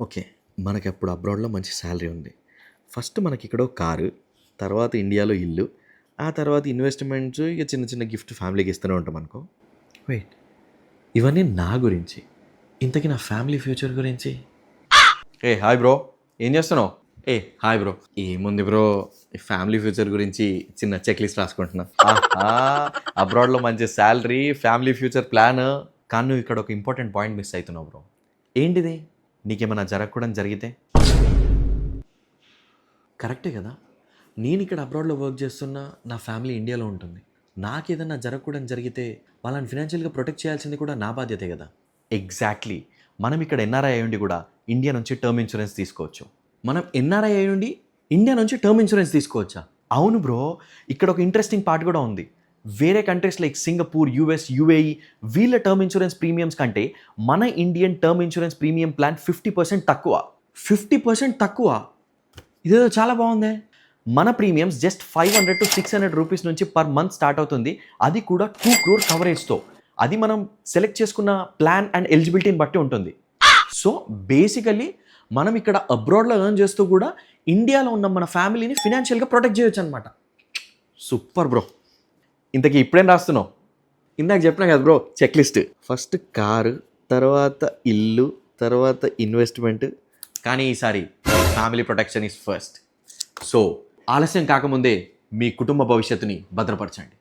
Okay. మనకప్పుడు అబ్రాడ్‌లో మంచి salary ఉంది. First మనకిక్కడో car, తర్వాత ఇండియాలో ఇల్లు, ఆ తర్వాత ఇన్వెస్ట్‌మెంట్స్ ఇక చిన్న చిన్న గిఫ్ట్ ఫ్యామిలీకి ఇస్తూనే ఉంటాం అనుకో. వెయిట్, ఇవన్నీ నా గురించి. ఇంతకీ నా ఫ్యామిలీ ఫ్యూచర్ గురించి? Hi bro. ఏం చేస్తున్నావు? Hi bro. ఏముంది బ్రో, ఈ ఫ్యామిలీ ఫ్యూచర్ గురించి చిన్న చెక్ లిస్ట్ రాసుకుంటున్నా. ఆహా! అబ్రాడ్‌లో మంచి సాలరీ, ఫ్యామిలీ ఫ్యూచర్ ప్లాన్. కానీ నువ్వు ఇక్కడ ఒక ఇంపార్టెంట్ పాయింట్ మిస్ అవుతున్నావు బ్రో. ఏంటిది? నీకేమన్నా జరగకూడని జరిగితే? కరెక్టే కదా! నేనిక్కడ అబ్రాడ్‌లో వర్క్ చేస్తున్నా, నా ఫ్యామిలీ ఇండియాలో ఉంటుంది. నాకేదన్నా జరగకూడని జరిగితే వాళ్ళని ఫినాన్షియల్‌గా ప్రొటెక్ట్ చేయాల్సింది కూడా నా బాధ్యతే కదా! ఎగ్జాక్ట్‌లీ. మనం ఇక్కడ ఎన్ఆర్ఐ అయ్యుండి కూడా ఇండియా నుంచి టర్మ్ ఇన్స్యూరెన్స్ తీసుకోవచ్చు. మనం ఎన్ఆర్ఐ అయ్యుండి ఇండియా నుంచి టర్మ్ ఇన్స్యూరెన్స్ తీసుకోవచ్చా? అవును బ్రో. ఇక్కడ ఒక ఇంట్రెస్టింగ్ పార్ట్ కూడా ఉంది. వేరే countries like Singapore, US, UAE వీళ్ళ టర్మ్ ఇన్స్యూరెన్స్ ప్రీమియమ్స్ కంటే మన Indian term insurance premium plan 50% తక్కువ. 50% తక్కువ? ఇదేదో చాలా బాగుందే. మన ప్రీమియమ్స్ జస్ట్ 500-600 రూపీస్ నుంచి పర్ మంత్ స్టార్ట్ అవుతుంది. అది కూడా 2 crore కవరేజ్‌తో. అది మనం సెలెక్ట్ చేసుకున్న ప్లాన్ అండ్ ఎలిజిబిలిటీని బట్టి ఉంటుంది. సో బేసికల్లీ మనం ఇక్కడ అబ్రాడ్‌లో ఎర్న్ చేస్తూ కూడా ఇండియాలో ఉన్న మన ఫ్యామిలీని ఫినాన్షియల్‌గా ప్రొటెక్ట్ చేయొచ్చనమాట. Super bro. ఇంతకీ ఇప్పుడేం రాస్తున్నావు? ఇందాక చెప్పినా కదా bro, check list. First car, తర్వాత ఇల్లు, తర్వాత ఇన్వెస్ట్‌మెంట్. కానీ ఈసారి family protection is first. So ఆలస్యం కాకముందే మీ కుటుంబ భవిష్యత్తుని భద్రపరచండి.